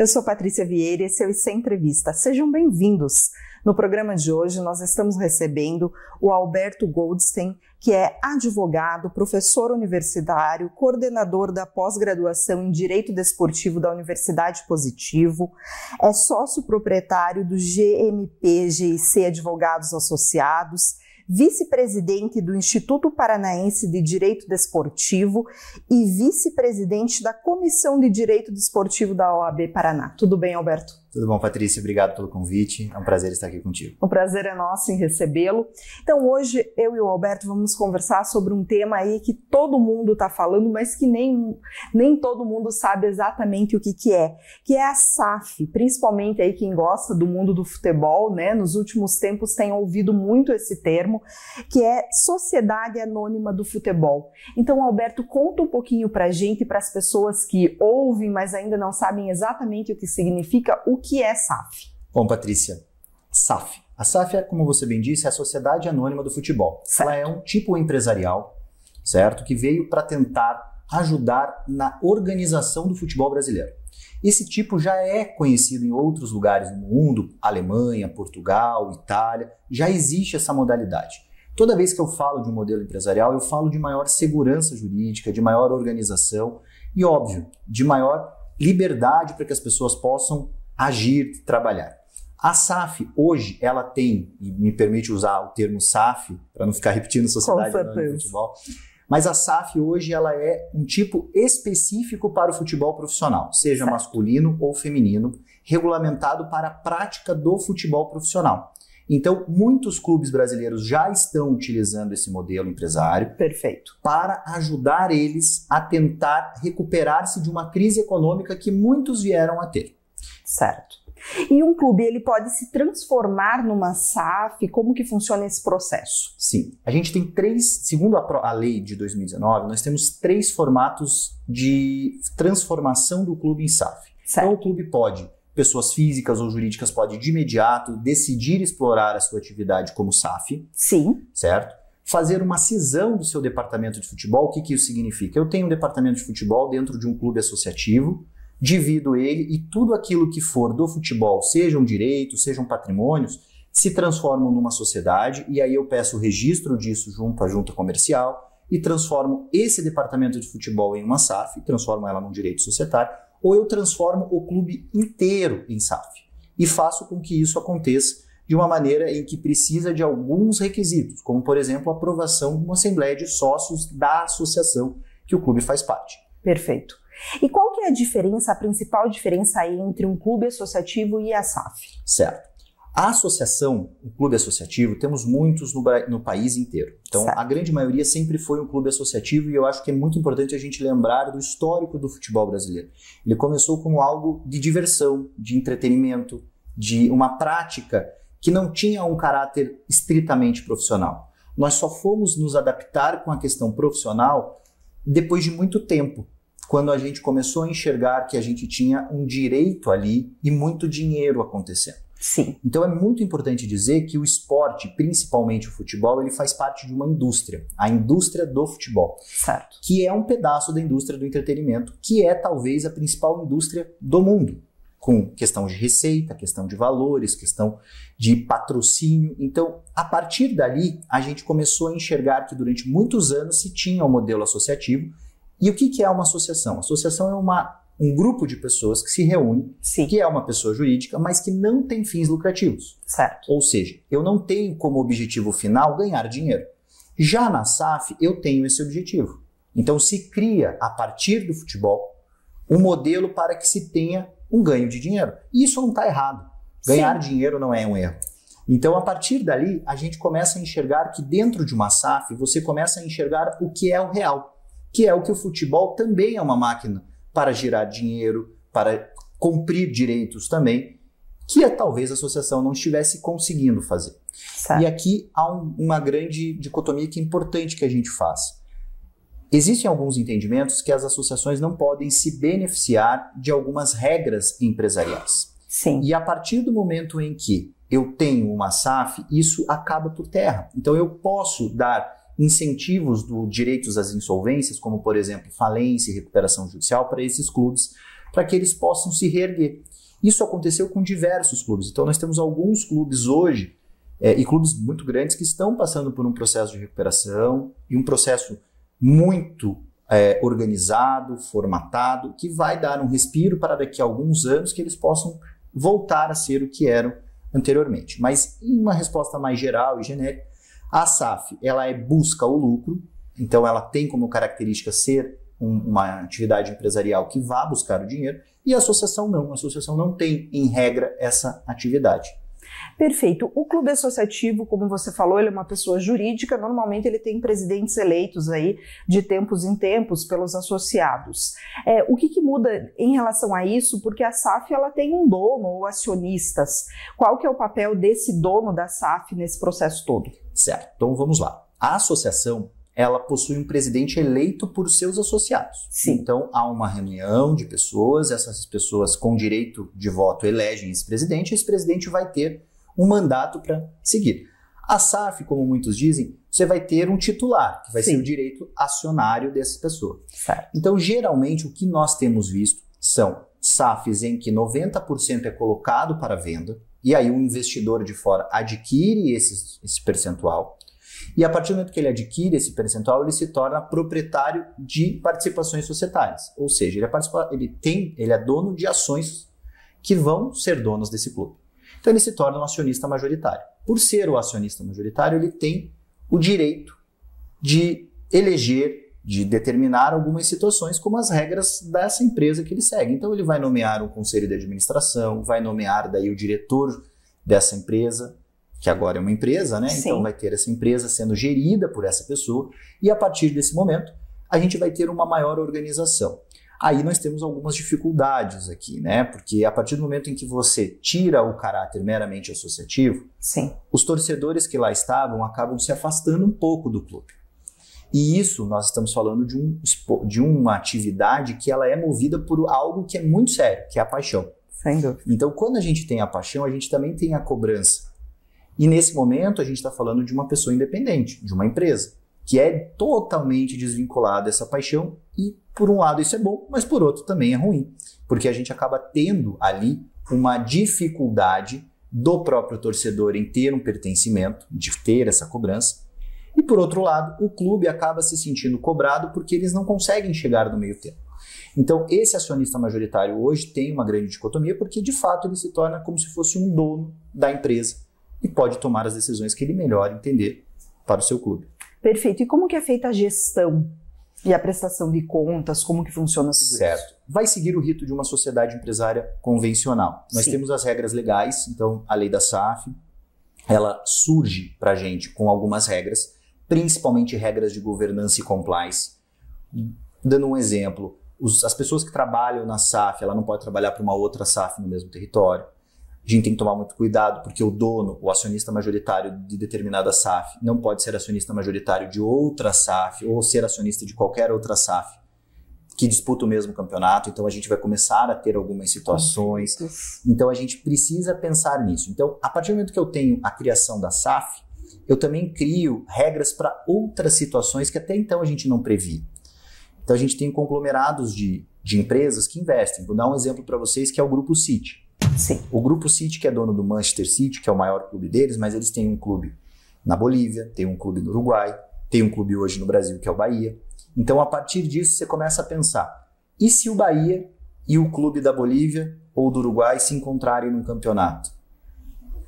Eu sou Patrícia Vieira e esse é o IC Entrevista. Sejam bem-vindos. No programa de hoje nós estamos recebendo o Alberto Goldstein, que é advogado, professor universitário, coordenador da pós-graduação em Direito Desportivo da Universidade Positivo, é sócio proprietário do GMP-GIC Advogados Associados, vice-presidente do Instituto Paranaense de Direito Desportivo e vice-presidente da Comissão de Direito Desportivo da OAB Paraná. Tudo bem, Alberto? Tudo bom, Patrícia? Obrigado pelo convite. É um prazer estar aqui contigo. O prazer é nosso em recebê-lo. Então, hoje, eu e o Alberto vamos conversar sobre um tema aí que todo mundo está falando, mas que nem todo mundo sabe exatamente o que é a SAF. Principalmente aí quem gosta do mundo do futebol, né? Nos últimos tempos tem ouvido muito esse termo, que é Sociedade Anônima do Futebol. Então, Alberto, conta um pouquinho pra gente, para as pessoas que ouvem, mas ainda não sabem exatamente o que significa, o que é SAF? Bom, Patrícia, SAF. A SAF é, como você bem disse, a Sociedade Anônima do Futebol. Certo. Ela é um tipo empresarial, certo? Que veio para tentar ajudar na organização do futebol brasileiro. Esse tipo já é conhecido em outros lugares do mundo, Alemanha, Portugal, Itália, já existe essa modalidade. Toda vez que eu falo de um modelo empresarial, eu falo de maior segurança jurídica, de maior organização e, óbvio, de maior liberdade para que as pessoas possam agir, trabalhar. A SAF, hoje, ela tem, e me permite usar o termo SAF, para não ficar repetindo Sociedade Anônima do Futebol, mas a SAF hoje ela é um tipo específico para o futebol profissional, seja masculino ou feminino, regulamentado para a prática do futebol profissional. Então, muitos clubes brasileiros já estão utilizando esse modelo empresário. Perfeito. Para ajudar eles a tentar recuperar-se de uma crise econômica que muitos vieram a ter. Certo. E um clube, ele pode se transformar numa SAF? Como que funciona esse processo? Sim. A gente tem segundo a lei de 2019, nós temos 3 formatos de transformação do clube em SAF. Certo. Então o clube pode, pessoas físicas ou jurídicas podem de imediato decidir explorar a sua atividade como SAF. Sim. Certo? Fazer uma cisão do seu departamento de futebol. O que isso significa? Eu tenho um departamento de futebol dentro de um clube associativo, divido ele e tudo aquilo que for do futebol, sejam direitos, sejam patrimônios, se transformam numa sociedade e aí eu peço o registro disso junto à junta comercial e transformo esse departamento de futebol em uma SAF, transformo ela num direito societário, ou eu transformo o clube inteiro em SAF e faço com que isso aconteça de uma maneira em que precisa de alguns requisitos, como por exemplo a aprovação de uma assembleia de sócios da associação que o clube faz parte. Perfeito. E qual que é a diferença, a principal diferença aí entre um clube associativo e a SAF? Certo. A associação, o clube associativo, temos muitos no país inteiro. Então, certo. A grande maioria sempre foi um clube associativo e eu acho que é muito importante a gente lembrar do histórico do futebol brasileiro. Ele começou como algo de diversão, de entretenimento, de uma prática que não tinha um caráter estritamente profissional. Nós só fomos nos adaptar com a questão profissional depois de muito tempo, quando a gente começou a enxergar que a gente tinha um direito ali e muito dinheiro acontecendo. Sim. Então é muito importante dizer que o esporte, principalmente o futebol, ele faz parte de uma indústria, a indústria do futebol. Certo. Que é um pedaço da indústria do entretenimento, que é talvez a principal indústria do mundo, com questão de receita, questão de valores, questão de patrocínio. Então, a partir dali, a gente começou a enxergar que durante muitos anos se tinha um modelo associativo. E o que é uma associação? A associação é um grupo de pessoas que se reúne, Sim. que é uma pessoa jurídica, mas que não tem fins lucrativos. Certo. Ou seja, eu não tenho como objetivo final ganhar dinheiro. Já na SAF, eu tenho esse objetivo. Então, se cria, a partir do futebol, um modelo para que se tenha um ganho de dinheiro. E isso não está errado. Ganhar dinheiro não é um erro. Então, a partir dali, a gente começa a enxergar que dentro de uma SAF, você começa a enxergar o que é o real. Que é o que o futebol também é uma máquina para gerar dinheiro, para cumprir direitos também, que talvez a associação não estivesse conseguindo fazer. Certo. E aqui há uma grande dicotomia que é importante que a gente faça. Existem alguns entendimentos que as associações não podem se beneficiar de algumas regras empresariais. Sim. E a partir do momento em que eu tenho uma SAF, isso acaba por terra. Então eu posso dar incentivos do direitos às insolvências, como por exemplo falência e recuperação judicial para esses clubes para que eles possam se reerguer. Isso aconteceu com diversos clubes. Então nós temos alguns clubes hoje, e clubes muito grandes, que estão passando por um processo de recuperação e um processo muito organizado, formatado, que vai dar um respiro para daqui a alguns anos que eles possam voltar a ser o que eram anteriormente. Mas em uma resposta mais geral e genérica, a SAF ela busca o lucro, então ela tem como característica ser uma atividade empresarial que vá buscar o dinheiro, e a associação não tem, em regra, essa atividade. Perfeito. O clube associativo, como você falou, ele é uma pessoa jurídica, normalmente ele tem presidentes eleitos aí de tempos em tempos pelos associados. O que muda em relação a isso? Porque a SAF ela tem um dono ou acionistas. Qual que é o papel desse dono da SAF nesse processo todo? Certo, então vamos lá. A associação ela possui um presidente eleito por seus associados. Sim. Então, há uma reunião de pessoas, essas pessoas com direito de voto elegem esse presidente vai ter um mandato para seguir. A SAF, como muitos dizem, você vai ter um titular, que vai Sim. ser o direito acionário dessa pessoa. Certo. Então, geralmente, o que nós temos visto são SAFs em que 90% é colocado para venda, e aí o investidor de fora adquire esse percentual, e a partir do momento que ele adquire esse percentual, ele se torna proprietário de participações societárias. Ou seja, ele é dono de ações que vão ser donos desse clube. Então ele se torna um acionista majoritário. Por ser o acionista majoritário, ele tem o direito de eleger, de determinar algumas situações como as regras dessa empresa que ele segue. Então ele vai nomear um conselho de administração, vai nomear daí o diretor dessa empresa, que agora é uma empresa, né? Sim. Então vai ter essa empresa sendo gerida por essa pessoa, e a partir desse momento a gente vai ter uma maior organização. Aí nós temos algumas dificuldades aqui, né? Porque a partir do momento em que você tira o caráter meramente associativo, Sim. os torcedores que lá estavam acabam se afastando um pouco do clube. E isso nós estamos falando de uma atividade que ela é movida por algo que é muito sério, que é a paixão. Sem dúvida. Então quando a gente tem a paixão, a gente também tem a cobrança. E nesse momento a gente está falando de uma pessoa independente, de uma empresa, que é totalmente desvinculada dessa paixão, e por um lado isso é bom, mas por outro também é ruim, porque a gente acaba tendo ali uma dificuldade do próprio torcedor em ter um pertencimento, de ter essa cobrança, e por outro lado o clube acaba se sentindo cobrado porque eles não conseguem chegar no meio termo. Então esse acionista majoritário hoje tem uma grande dicotomia, porque de fato ele se torna como se fosse um dono da empresa, e pode tomar as decisões que ele melhor entender para o seu clube. Perfeito. E como que é feita a gestão e a prestação de contas? Como que funciona tudo isso? Certo. Vai seguir o rito de uma sociedade empresária convencional. Nós Sim. temos as regras legais, então a lei da SAF, ela surge para a gente com algumas regras, principalmente regras de governança e compliance. Dando um exemplo, as pessoas que trabalham na SAF, ela não pode trabalhar para uma outra SAF no mesmo território. A gente tem que tomar muito cuidado, porque o dono, o acionista majoritário de determinada SAF, não pode ser acionista majoritário de outra SAF ou ser acionista de qualquer outra SAF que disputa o mesmo campeonato. Então a gente vai começar a ter algumas situações. Então a gente precisa pensar nisso. Então, a partir do momento que eu tenho a criação da SAF, eu também crio regras para outras situações que até então a gente não previa. Então a gente tem conglomerados de empresas que investem. Vou dar um exemplo para vocês, que é o Grupo City. Sim. O Grupo City, que é dono do Manchester City, que é o maior clube deles, mas eles têm um clube na Bolívia, tem um clube no Uruguai, tem um clube hoje no Brasil, que é o Bahia. Então, a partir disso, você começa a pensar, e se o Bahia e o clube da Bolívia ou do Uruguai se encontrarem num campeonato?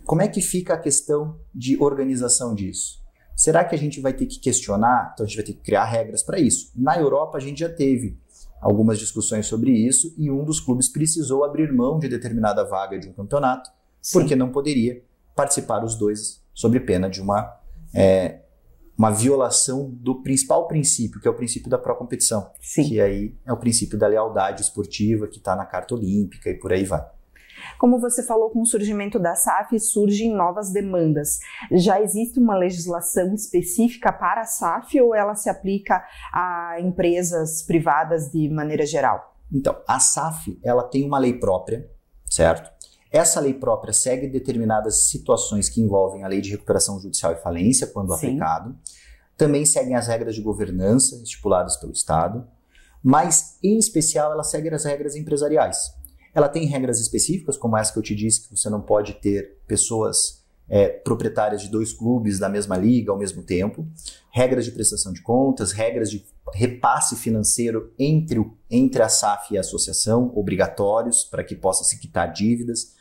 Como é que fica a questão de organização disso? Será que a gente vai ter que questionar? Então, a gente vai ter que criar regras para isso. Na Europa, a gente já teve algumas discussões sobre isso, e um dos clubes precisou abrir mão de determinada vaga de um campeonato, Sim. porque não poderia participar os dois sob pena de uma violação do principal princípio, que é o princípio da pró-competição, que aí é o princípio da lealdade esportiva, que está na Carta Olímpica e por aí vai. Como você falou, com o surgimento da SAF surgem novas demandas. Já existe uma legislação específica para a SAF ou ela se aplica a empresas privadas de maneira geral? Então, a SAF ela tem uma lei própria, certo? Essa lei própria segue determinadas situações que envolvem a lei de recuperação judicial e falência, quando Sim. aplicado. Também seguem as regras de governança estipuladas pelo Estado. mas, em especial, ela segue as regras empresariais. Ela tem regras específicas, como essa que eu te disse, que você não pode ter pessoas proprietárias de 2 clubes da mesma liga ao mesmo tempo, regras de prestação de contas, regras de repasse financeiro entre a SAF e a associação, obrigatórios, para que possa se quitar dívidas.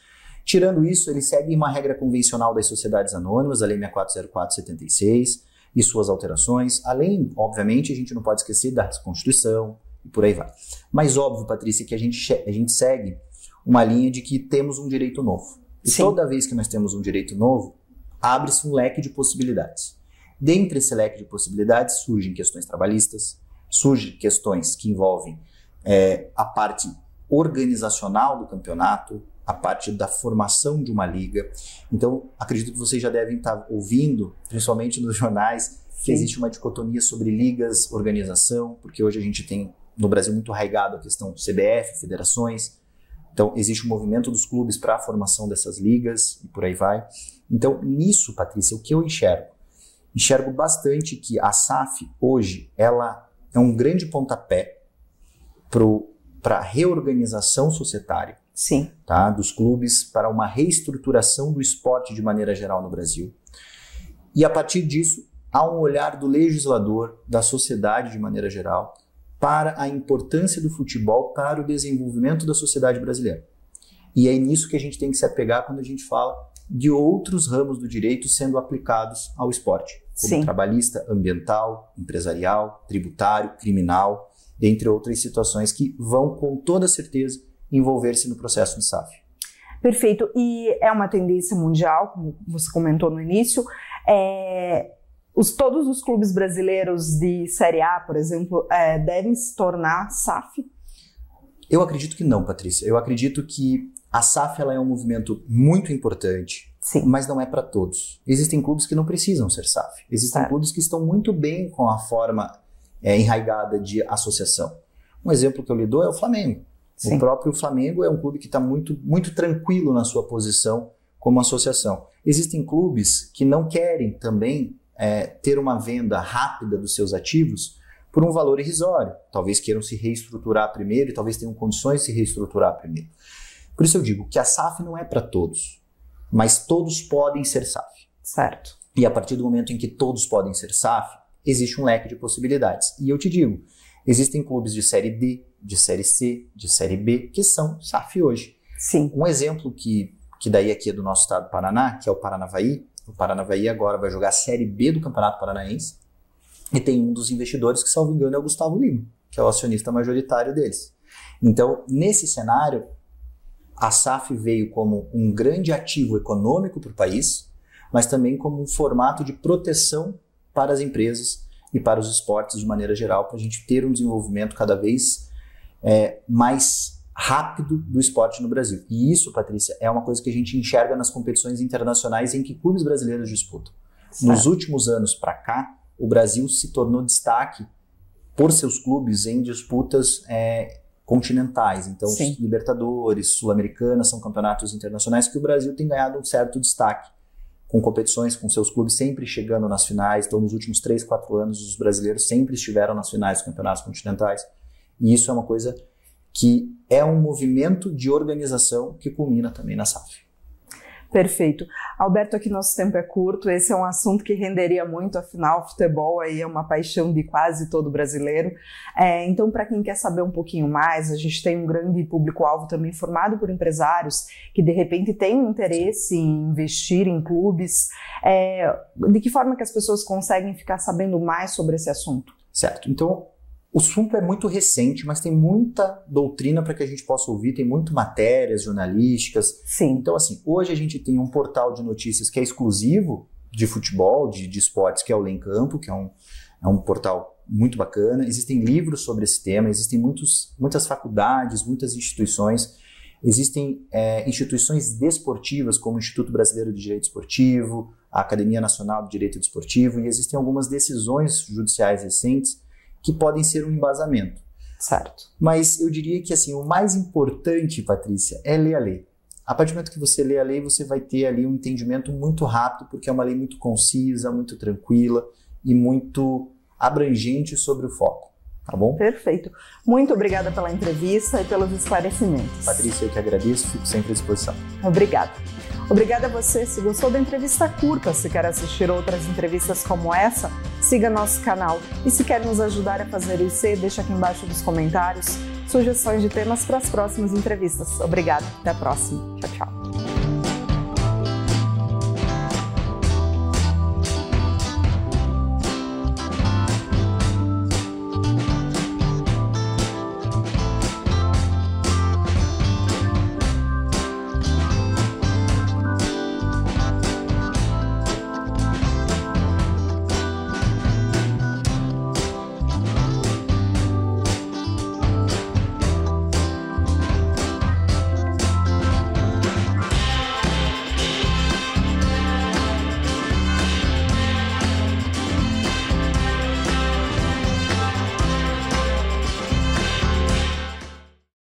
Tirando isso, ele segue uma regra convencional das sociedades anônimas, a Lei 6404/76, e suas alterações. Além, obviamente, a gente não pode esquecer da Constituição e por aí vai. Mas óbvio, Patrícia, que a gente segue uma linha de que temos um direito novo. E Sim. Toda vez que nós temos um direito novo, abre-se um leque de possibilidades. Dentre esse leque de possibilidades surgem questões trabalhistas, surgem questões que envolvem a parte organizacional do campeonato, a parte da formação de uma liga. Então, acredito que vocês já devem estar ouvindo, principalmente nos jornais, que existe uma dicotomia sobre ligas, organização, porque hoje a gente tem no Brasil muito arraigado a questão do CBF, federações. Então, existe um movimento dos clubes para a formação dessas ligas e por aí vai. Então, nisso, Patrícia, o que eu enxergo? Enxergo bastante que a SAF, hoje, ela é um grande pontapé para a reorganização societária. Sim. Tá, dos clubes, para uma reestruturação do esporte de maneira geral no Brasil. E, a partir disso, há um olhar do legislador, da sociedade de maneira geral, para a importância do futebol para o desenvolvimento da sociedade brasileira. E é nisso que a gente tem que se apegar quando a gente fala de outros ramos do direito sendo aplicados ao esporte, como Sim. trabalhista, ambiental, empresarial, tributário, criminal, dentre outras situações que vão, com toda certeza, envolver-se no processo de SAF. Perfeito. E é uma tendência mundial, como você comentou no início. Todos os clubes brasileiros de Série A, por exemplo, devem se tornar SAF? Eu acredito que não, Patrícia. Eu acredito que a SAF ela é um movimento muito importante, Sim. mas não é para todos. Existem clubes que não precisam ser SAF. Existem clubes que estão muito bem com a forma enraigada de associação. Um exemplo que eu lhe dou é o Flamengo. Sim. O próprio Flamengo é um clube que está muito, muito tranquilo na sua posição como associação. Existem clubes que não querem também ter uma venda rápida dos seus ativos por um valor irrisório. Talvez queiram se reestruturar primeiro e talvez tenham condições de se reestruturar primeiro. Por isso eu digo que a SAF não é para todos, mas todos podem ser SAF. Certo. E a partir do momento em que todos podem ser SAF, existe um leque de possibilidades. E eu te digo, existem clubes de Série D, de Série C, de Série B, que são SAF hoje. Sim. Um exemplo que daí aqui é do nosso estado do Paraná, que é o Paranavaí. O Paranavaí agora vai jogar a Série B do Campeonato Paranaense e tem um dos investidores que, salvo engano, é o Gustavo Lima, que é o acionista majoritário deles. Então, nesse cenário, a SAF veio como um grande ativo econômico para o país, mas também como um formato de proteção para as empresas e para os esportes de maneira geral, para a gente ter um desenvolvimento cada vez mais rápido do esporte no Brasil. E isso, Patrícia, é uma coisa que a gente enxerga nas competições internacionais em que clubes brasileiros disputam. Certo. Nos últimos anos para cá, o Brasil se tornou destaque por seus clubes em disputas continentais. Então, Sim. Libertadores, Sul-Americana, são campeonatos internacionais que o Brasil tem ganhado um certo destaque, com competições, com seus clubes sempre chegando nas finais. Então, nos últimos 3, 4 anos, os brasileiros sempre estiveram nas finais dos campeonatos continentais. E isso é uma coisa que é um movimento de organização que culmina também na SAF. Perfeito. Alberto, aqui nosso tempo é curto, esse é um assunto que renderia muito, afinal, futebol aí é uma paixão de quase todo brasileiro. Então, para quem quer saber um pouquinho mais, a gente tem um grande público-alvo também formado por empresários que, de repente, têm um interesse em investir em clubes. De que forma que as pessoas conseguem ficar sabendo mais sobre esse assunto? Certo. Então, o assunto é muito recente, mas tem muita doutrina para que a gente possa ouvir, tem muitas matérias jornalísticas. Sim. Então, assim, hoje a gente tem um portal de notícias que é exclusivo de futebol, de esportes, que é o Lei em Campo, que é um portal muito bacana. Existem livros sobre esse tema, existem muitas faculdades, muitas instituições. Existem instituições desportivas, como o Instituto Brasileiro de Direito Esportivo, a Academia Nacional de Direito Desportivo, e existem algumas decisões judiciais recentes que podem ser um embasamento. Certo. Mas eu diria que assim, o mais importante, Patrícia, é ler a lei. A partir do momento que você lê a lei, você vai ter ali um entendimento muito rápido, porque é uma lei muito concisa, muito tranquila e muito abrangente sobre o foco. Tá bom? Perfeito. Muito obrigada pela entrevista e pelos esclarecimentos. Patrícia, eu que agradeço, fico sempre à disposição. Obrigada. Obrigada a você. Se gostou da entrevista curta, se quer assistir outras entrevistas como essa, siga nosso canal. E se quer nos ajudar a fazer isso, deixa aqui embaixo nos comentários sugestões de temas para as próximas entrevistas. Obrigada. Até a próxima. Tchau, tchau.